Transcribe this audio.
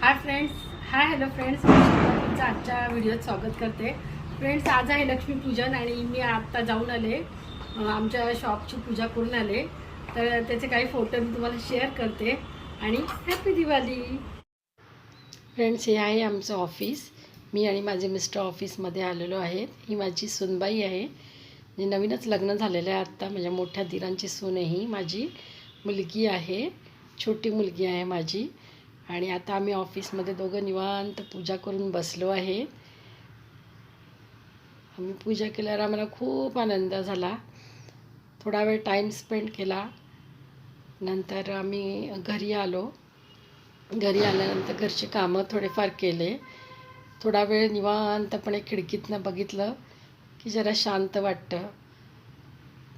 हाय friends, hi hello friends, मी तुमचं आजच्या व्हिडिओत स्वागत करते. फ्रेंड्स, आज आहे लक्ष्मीपूजन आणि मी आत्ता जाऊन आले, आमच्या शॉपची पूजा करून आले. तर त्याचे काही फोटो मी तुम्हाला शेअर करते आणि हॅपी दिवाळी. फ्रेंड्स, हे आहे आमचं ऑफिस. मी आणि माझे मिस्टर ऑफिसमध्ये आलेलो आहे. ही माझी सूनबाई आहे, जी नवीनच लग्न झालेलं आहे आत्ता. म्हणजे मोठ्या दिरांची सून आहे ही. माझी मुलगी आहे, छोटी मुलगी आहे माझी. आणि आता आम्ही ऑफिसमध्ये दोघं निवांत पूजा करून बसलो आहे. आम्ही पूजा केल्यावर आम्हाला खूप आनंद झाला. थोडा वेळ टाईम स्पेंड केला. नंतर आम्ही घरी आलो. घरी आल्यानंतर घरची कामं थोडेफार केले. थोडा वेळ निवांतपणे खिडकीतनं बघितलं की जरा शांत वाटतं.